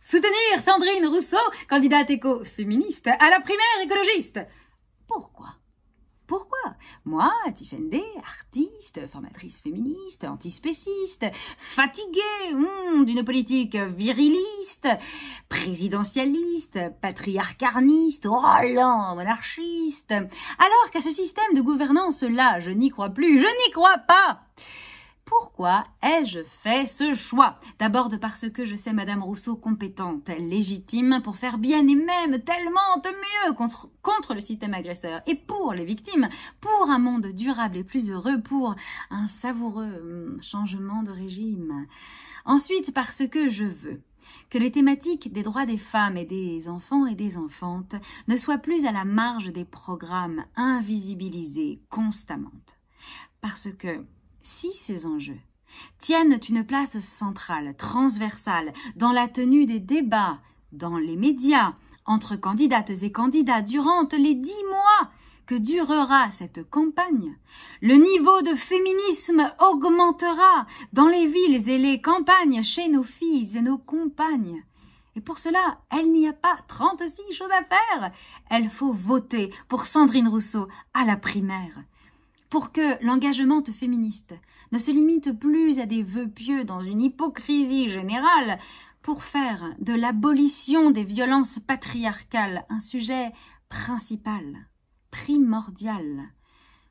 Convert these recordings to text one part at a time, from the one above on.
Soutenir Sandrine Rousseau, candidate éco-féministe, à la primaire écologiste. Pourquoi? Pourquoi? Moi, Tifende, artiste, formatrice féministe, antispéciste, fatiguée d'une politique viriliste, présidentialiste, patriarcarniste, râlant, monarchiste, alors qu'à ce système de gouvernance-là, je n'y crois plus, je n'y crois pas. Pourquoi ai-je fait ce choix? D'abord parce que je sais Madame Rousseau compétente, légitime pour faire bien et même tellement mieux contre le système agresseur et pour les victimes, pour un monde durable et plus heureux, pour un savoureux changement de régime. Ensuite parce que je veux que les thématiques des droits des femmes et des enfants et des enfantes ne soient plus à la marge des programmes invisibilisés constamment. Parce que si ces enjeux tiennent une place centrale, transversale, dans la tenue des débats, dans les médias, entre candidates et candidats durant les 10 mois que durera cette campagne, le niveau de féminisme augmentera dans les villes et les campagnes chez nos filles et nos compagnes. Et pour cela, il n'y a pas 36 choses à faire. Il faut voter pour Sandrine Rousseau à la primaire. Pour que l'engagement féministe ne se limite plus à des vœux pieux dans une hypocrisie générale, pour faire de l'abolition des violences patriarcales un sujet principal, primordial,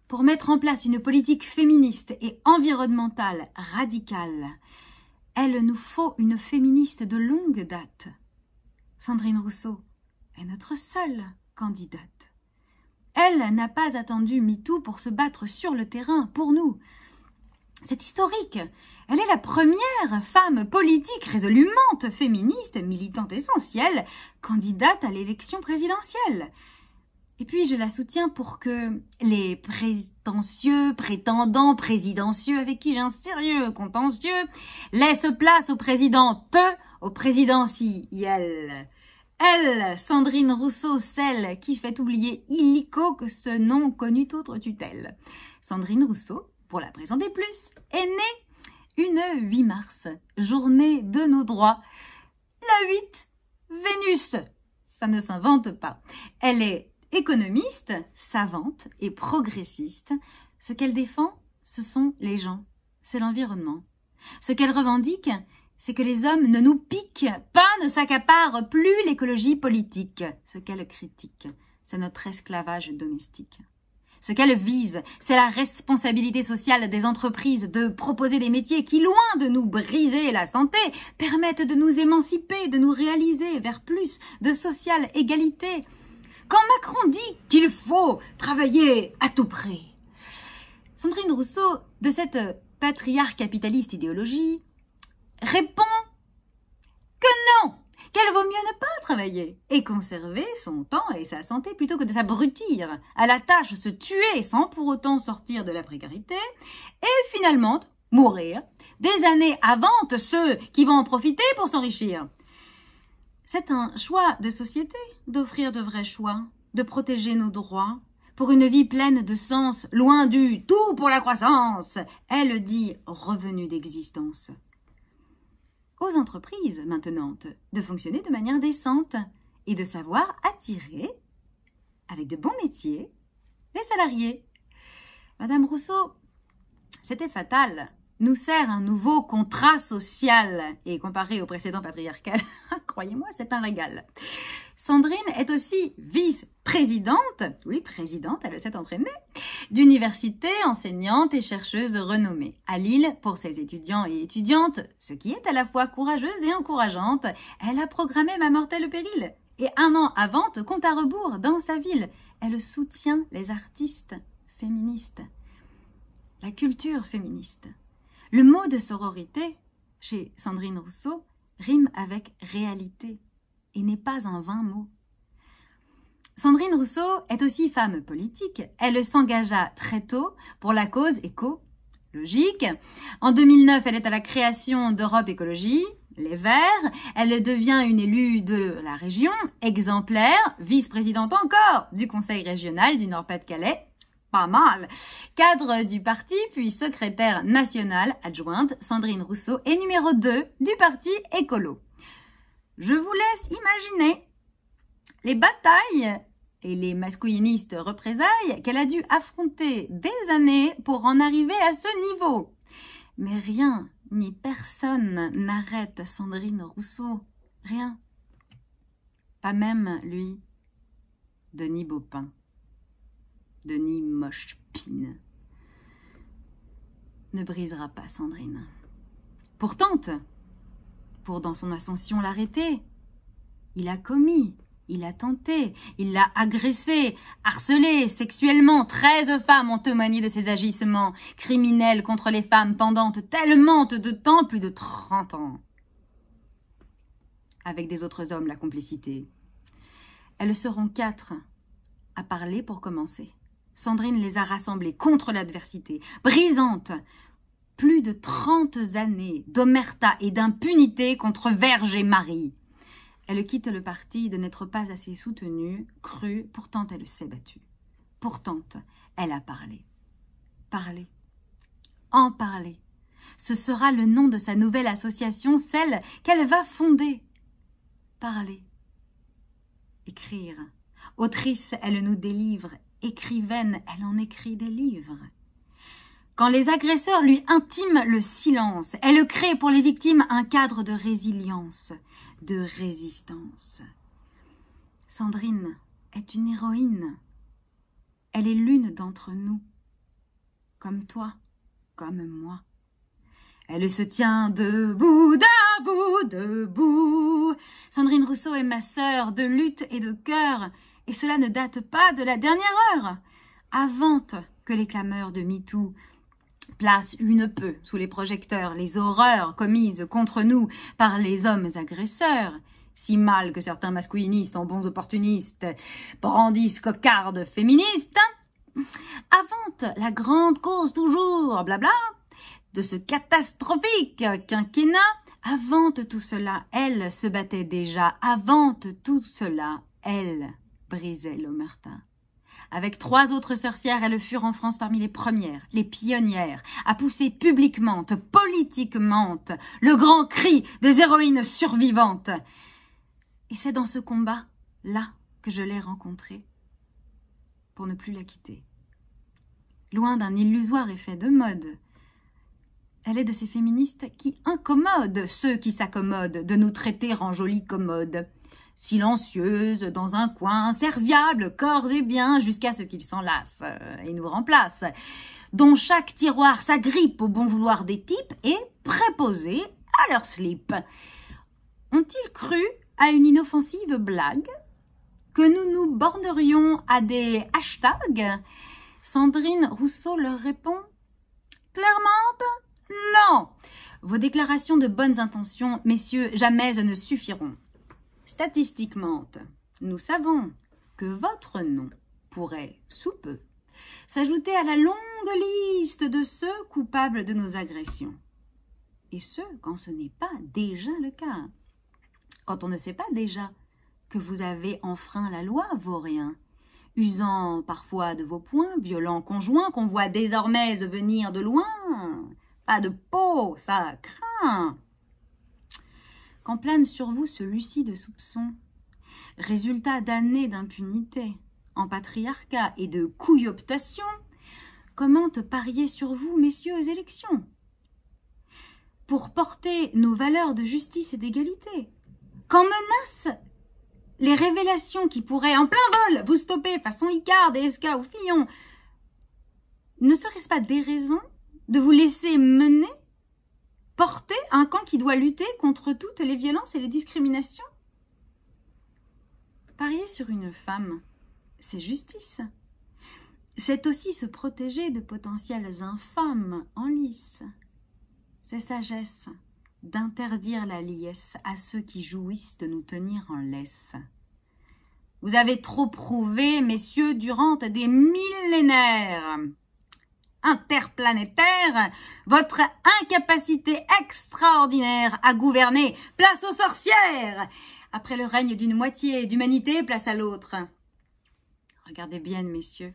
pour mettre en place une politique féministe et environnementale radicale, il nous faut une féministe de longue date. Sandrine Rousseau est notre seule candidate. Elle n'a pas attendu MeToo pour se battre sur le terrain, pour nous. C'est historique. Elle est la première femme politique résolument féministe, militante essentielle, candidate à l'élection présidentielle. Et puis je la soutiens pour que les prétendants présidentieux, avec qui j'ai un sérieux contentieux, laissent place aux présidentes, aux présidentielles. Elle, Sandrine Rousseau, celle qui fait oublier illico que ce nom connut autre tutelle. Sandrine Rousseau, pour la présenter plus, est née une 8 mars, journée de nos droits. La 8, Vénus, ça ne s'invente pas. Elle est économiste, savante et progressiste. Ce qu'elle défend, ce sont les gens, c'est l'environnement. Ce qu'elle revendique, c'est que les hommes ne nous piquent pas, ne s'accaparent plus l'écologie politique. Ce qu'elle critique, c'est notre esclavage domestique. Ce qu'elle vise, c'est la responsabilité sociale des entreprises de proposer des métiers qui, loin de nous briser la santé, permettent de nous émanciper, de nous réaliser vers plus de sociale égalité. Quand Macron dit qu'il faut travailler à tout prix, Sandrine Rousseau, de cette patriarche capitaliste idéologie, répond que non, qu'elle vaut mieux ne pas travailler et conserver son temps et sa santé plutôt que de s'abrutir à la tâche, se tuer sans pour autant sortir de la précarité et finalement mourir des années avant ceux qui vont en profiter pour s'enrichir. C'est un choix de société d'offrir de vrais choix, de protéger nos droits pour une vie pleine de sens, loin du tout pour la croissance. Elle dit revenu d'existence. Aux entreprises maintenant de fonctionner de manière décente et de savoir attirer, avec de bons métiers, les salariés. Madame Rousseau, c'était fatal, nous sert un nouveau contrat social et comparé au précédent patriarcal, croyez-moi, c'est un régal. Sandrine est aussi vice-présidente, oui, présidente, elle s'est entraînée, d'université, enseignante et chercheuse renommée. À Lille, pour ses étudiants et étudiantes, ce qui est à la fois courageuse et encourageante, elle a programmé Ma mortelle péril. Et un an avant, compte à rebours dans sa ville. Elle soutient les artistes féministes, la culture féministe. Le mot de sororité, chez Sandrine Rousseau, rime avec réalité et n'est pas un vain mot. Sandrine Rousseau est aussi femme politique. Elle s'engagea très tôt pour la cause écologique. En 2009, elle est à la création d'Europe Écologie, les Verts. Elle devient une élue de la région, exemplaire, vice-présidente encore du Conseil régional du Nord-Pas-de-Calais. Pas mal. Cadre du parti, puis secrétaire nationale adjointe, Sandrine Rousseau est numéro 2 du parti écolo. Je vous laisse imaginer les batailles et les masculinistes représailles qu'elle a dû affronter des années pour en arriver à ce niveau. Mais rien ni personne n'arrête Sandrine Rousseau. Rien. Pas même lui, Denis Baupin, Denis Moche-Pine. Ne brisera pas Sandrine. Pourtant, pour dans son ascension l'arrêter, il a commis, il a tenté, il l'a agressé, harcelé sexuellement. 13 femmes ont témoigné de ses agissements criminels contre les femmes pendant tellement de temps, plus de 30 ans. Avec des autres hommes, la complicité. Elles seront 4 à parler pour commencer. Sandrine les a rassemblées contre l'adversité, brisante. Plus de 30 années d'omerta et d'impunité contre Verge et Marie. Elle quitte le parti de n'être pas assez soutenue, crue, pourtant elle s'est battue. Pourtant, elle a parlé. Parler. En parler. Ce sera le nom de sa nouvelle association, celle qu'elle va fonder. Parler. Écrire. Autrice, elle nous délivre. Écrivaine, elle en écrit des livres. Quand les agresseurs lui intiment le silence, elle crée pour les victimes un cadre de résilience, de résistance. Sandrine est une héroïne. Elle est l'une d'entre nous, comme toi, comme moi. Elle se tient debout, debout, debout. Sandrine Rousseau est ma sœur de lutte et de cœur, et cela ne date pas de la dernière heure, avant que les clameurs de MeToo place une peu sous les projecteurs les horreurs commises contre nous par les hommes agresseurs, si mal que certains masculinistes en bons opportunistes brandissent cocardes féministes. Avant la grande cause toujours, blabla, de ce catastrophique quinquennat, avant tout cela, elle se battait déjà, avant tout cela, elle brisait l'omerta. Avec 3 autres sorcières, elles furent en France parmi les premières, les pionnières, à pousser publiquement, politiquement, le grand cri des héroïnes survivantes. Et c'est dans ce combat-là que je l'ai rencontrée, pour ne plus la quitter. Loin d'un illusoire effet de mode, elle est de ces féministes qui incommodent ceux qui s'accommodent de nous traiter en jolie commode. Silencieuse dans un coin, serviable, corps et biens, jusqu'à ce qu'ils s'en lassent et nous remplacent, dont chaque tiroir s'agrippe au bon vouloir des types et préposés à leur slip. Ont-ils cru à une inoffensive blague, que nous nous bornerions à des hashtags? Sandrine Rousseau leur répond clairement non. Vos déclarations de bonnes intentions, messieurs, jamais ne suffiront. Statistiquement, nous savons que votre nom pourrait, sous peu, s'ajouter à la longue liste de ceux coupables de nos agressions. Et ce, quand ce n'est pas déjà le cas. Quand on ne sait pas déjà que vous avez enfreint la loi, vaurien, usant parfois de vos poings, violents conjoints qu'on voit désormais venir de loin. Pas de peau, ça craint. Quand plane sur vous ce lucide soupçon, résultat d'années d'impunité, en patriarcat et de couilloptation, comment parier sur vous, messieurs, aux élections, pour porter nos valeurs de justice et d'égalité? Quand menacent les révélations qui pourraient en plein vol vous stopper façon Icare, DSK ou Fillon, ne serait-ce pas des raisons de vous laisser mener, porter un camp qui doit lutter contre toutes les violences et les discriminations? Parier sur une femme, c'est justice. C'est aussi se protéger de potentiels infâmes en lice. C'est sagesse d'interdire la liesse à ceux qui jouissent de nous tenir en laisse. Vous avez trop prouvé, messieurs, durant des millénaires interplanétaires, votre incapacité extraordinaire à gouverner. Place aux sorcières! Après le règne d'une moitié d'humanité, place à l'autre. Regardez bien, messieurs,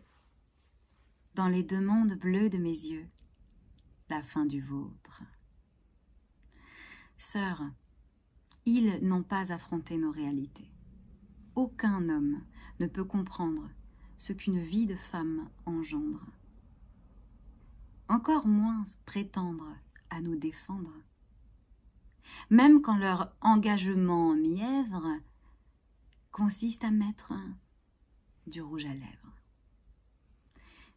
dans les 2 mondes bleus de mes yeux, la fin du vôtre. Sœurs, Ils n'ont pas affronté nos réalités. Aucun homme ne peut comprendre ce qu'une vie de femme engendre. Encore moins prétendre à nous défendre. Même quand leur engagement mièvre consiste à mettre du rouge à lèvres.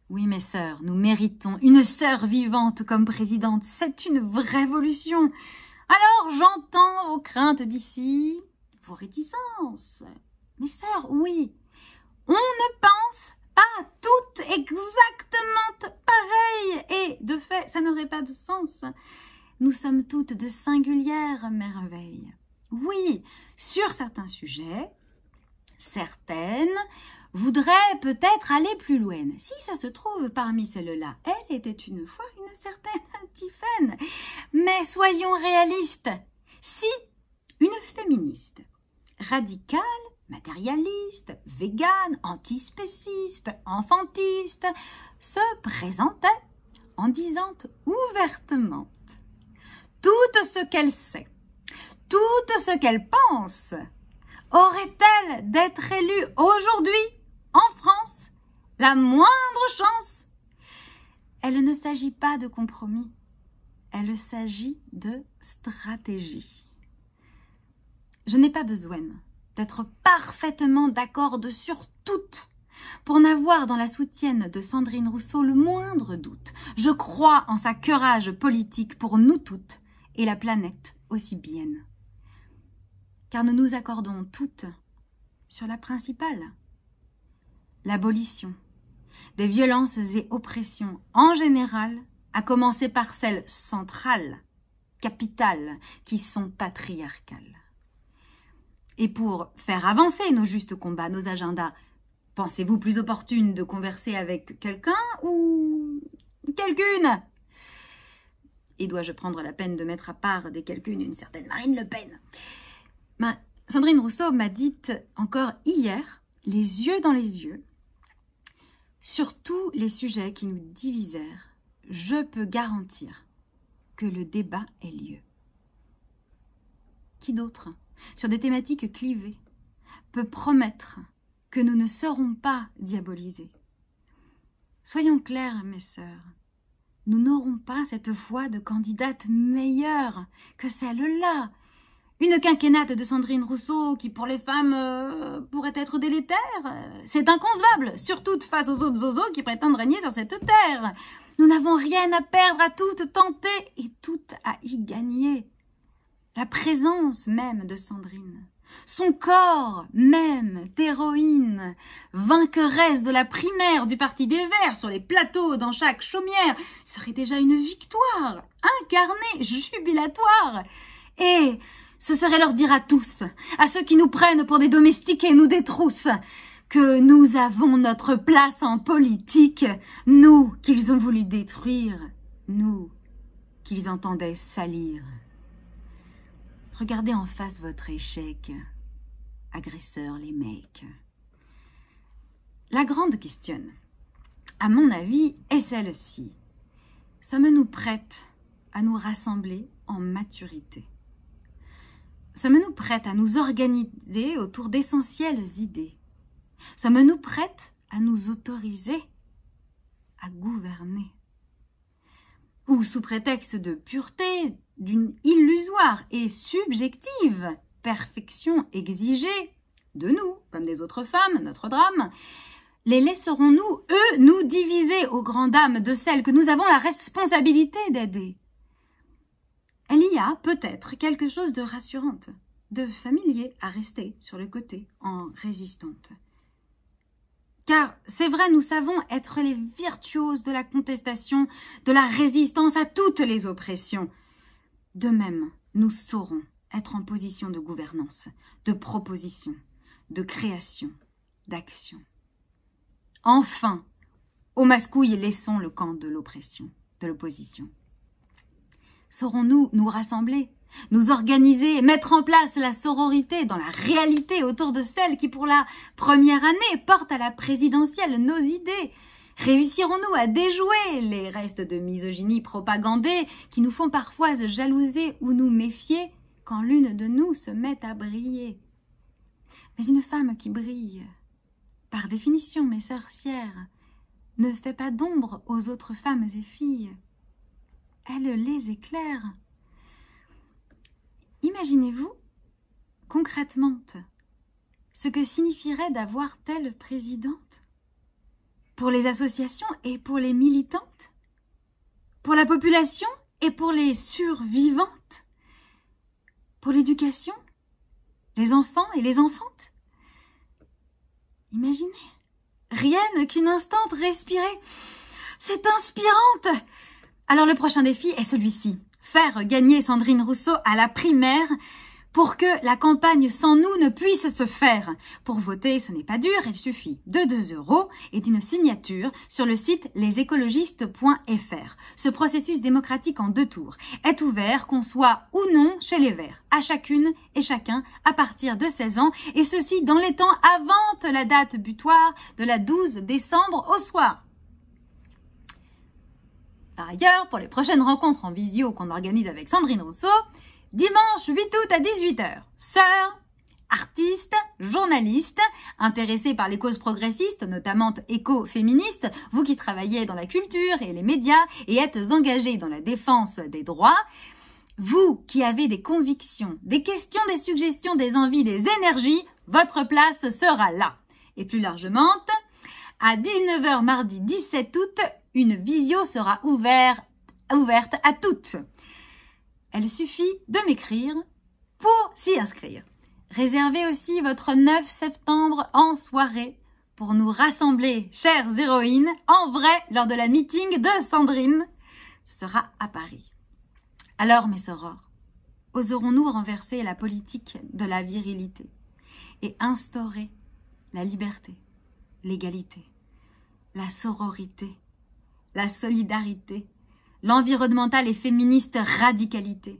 Oui, mes sœurs, nous méritons une sœur vivante comme présidente. C'est une révolution. Alors, j'entends vos craintes d'ici, vos réticences. Mes sœurs, oui, on ne pense pas toutes exactement pareilles. Et de fait, ça n'aurait pas de sens. Nous sommes toutes de singulières merveilles. Oui, sur certains sujets, certaines voudraient peut-être aller plus loin. Si ça se trouve parmi celles-là, elle était une fois une certaine Tiphaine. Mais soyons réalistes. Si une féministe radicale, matérialiste, végane, antispéciste, enfantiste se présentait en disant ouvertement tout ce qu'elle sait, tout ce qu'elle pense, aurait-elle d'être élue aujourd'hui en France la moindre chance? Elle ne s'agit pas de compromis, elle s'agit de stratégie. Je n'ai pas besoin d'être parfaitement d'accord sur toutes pour n'avoir dans la soutienne de Sandrine Rousseau le moindre doute. Je crois en sa courage politique pour nous toutes et la planète aussi bien. Car nous nous accordons toutes sur la principale, l'abolition des violences et oppressions en général, à commencer par celles centrales, capitales, qui sont patriarcales. Et pour faire avancer nos justes combats, nos agendas, pensez-vous plus opportune de converser avec quelqu'un ou quelqu'une? Et dois-je prendre la peine de mettre à part des quelqu'une une certaine Marine Le Pen? Sandrine Rousseau m'a dit encore hier, les yeux dans les yeux, sur tous les sujets qui nous divisèrent, je peux garantir que le débat ait lieu. Qui d'autre, sur des thématiques clivées, peut promettre que nous ne serons pas diabolisés? Soyons clairs, mes sœurs, nous n'aurons pas cette fois de candidate meilleure que celle-là. Une quinquennate de Sandrine Rousseau qui, pour les femmes, pourrait être délétère, c'est inconcevable, surtout face aux autres zozos qui prétendent régner sur cette terre. Nous n'avons rien à perdre, à toutes tenter et toutes à y gagner. La présence même de Sandrine, son corps même d'héroïne, vainqueresse de la primaire du Parti des Verts sur les plateaux dans chaque chaumière, serait déjà une victoire, incarnée, jubilatoire. Et ce serait leur dire à tous, à ceux qui nous prennent pour des domestiques et nous détroussent, que nous avons notre place en politique, nous qu'ils ont voulu détruire, nous qu'ils entendaient salir. Regardez en face votre échec, agresseurs les mecs. La grande question, à mon avis, est celle-ci. Sommes-nous prêtes à nous rassembler en maturité? Sommes-nous prêtes à nous organiser autour d'essentielles idées? Sommes-nous prêtes à nous autoriser à gouverner? Ou sous prétexte de pureté, d'une illusoire et subjective perfection exigée de nous, comme des autres femmes, notre drame, les laisserons-nous, eux, nous diviser aux grandes dames de celles que nous avons la responsabilité d'aider? Il y a peut-être quelque chose de rassurante, de familier à rester sur le côté en résistante. Car c'est vrai, nous savons être les virtuoses de la contestation, de la résistance à toutes les oppressions. De même, nous saurons être en position de gouvernance, de proposition, de création, d'action. Enfin, aux mascouilles, laissons le camp de l'oppression, de l'opposition. Saurons-nous nous rassembler, nous organiser, mettre en place la sororité dans la réalité autour de celle qui, pour la première année, porte à la présidentielle nos idées? Réussirons-nous à déjouer les restes de misogynie propagandée qui nous font parfois jalouser ou nous méfier quand l'une de nous se met à briller. Mais une femme qui brille, par définition, mes sorcières, ne fait pas d'ombre aux autres femmes et filles. Elle les éclaire. Imaginez-vous, concrètement, ce que signifierait d'avoir telle présidente pour les associations et pour les militantes, pour la population et pour les survivantes, pour l'éducation, les enfants et les enfantes. Imaginez, rien qu'une instant respirer. C'est inspirante. Alors le prochain défi est celui-ci. Faire gagner Sandrine Rousseau à la primaire pour que la campagne sans nous ne puisse se faire. Pour voter, ce n'est pas dur, il suffit de 2 € et d'une signature sur le site lesécologistes.fr. Ce processus démocratique en 2 tours est ouvert, qu'on soit ou non chez les Verts, à chacune et chacun à partir de 16 ans, et ceci dans les temps avant la date butoir de la 12 décembre au soir. Par ailleurs, pour les prochaines rencontres en visio qu'on organise avec Sandrine Rousseau, dimanche 8 août à 18 h, sœur, artiste, journaliste, intéressée par les causes progressistes, notamment écoféministes, vous qui travaillez dans la culture et les médias et êtes engagés dans la défense des droits, vous qui avez des convictions, des questions, des suggestions, des envies, des énergies, votre place sera là. Et plus largement, à 19 h mardi 17 août, une visio sera ouverte à toutes. Il suffit de m'écrire pour s'y inscrire. Réservez aussi votre 9 septembre en soirée pour nous rassembler, chères héroïnes, en vrai lors de la meeting de Sandrine. Ce sera à Paris. Alors, mes sorores, oserons-nous renverser la politique de la virilité et instaurer la liberté, l'égalité, la sororité, la solidarité, l'environnementale et féministe radicalité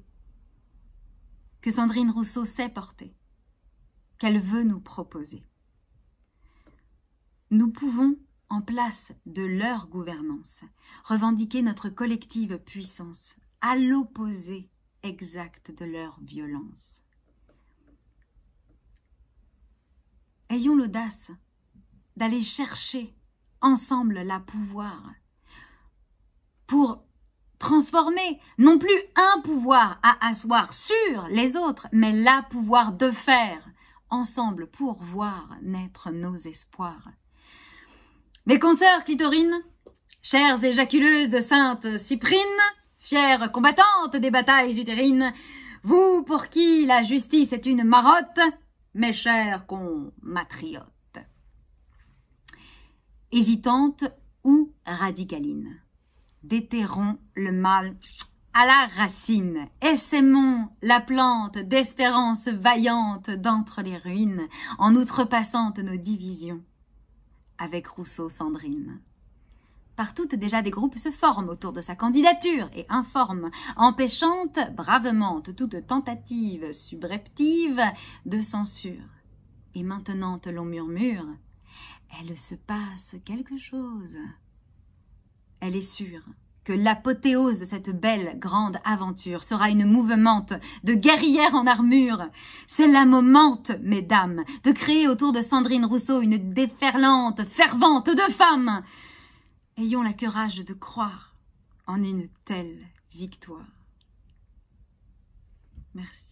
que Sandrine Rousseau sait porter, qu'elle veut nous proposer. Nous pouvons, en place de leur gouvernance, revendiquer notre collective puissance à l'opposé exact de leur violence. Ayons l'audace d'aller chercher ensemble la pouvoir pour transformer non plus un pouvoir à asseoir sur les autres, mais la pouvoir de faire ensemble pour voir naître nos espoirs. Mes consoeurs clitorines, chères éjaculeuses de Sainte Cyprine, fières combattantes des batailles utérines, vous pour qui la justice est une marotte, mes chers compatriotes. Hésitantes ou radicalines, déterrons le mal à la racine, essaimons la plante d'espérance vaillante d'entre les ruines, en outrepassant nos divisions, avec Rousseau-Sandrine. Partout déjà des groupes se forment autour de sa candidature et informent, empêchant bravement toute tentative subreptive de censure. Et maintenant l'on murmure, elle se passe quelque chose. Elle est sûre que l'apothéose de cette belle grande aventure sera une mouvemente de guerrières en armure. C'est la momente, mesdames, de créer autour de Sandrine Rousseau une déferlante fervente de femmes. Ayons le courage de croire en une telle victoire. Merci.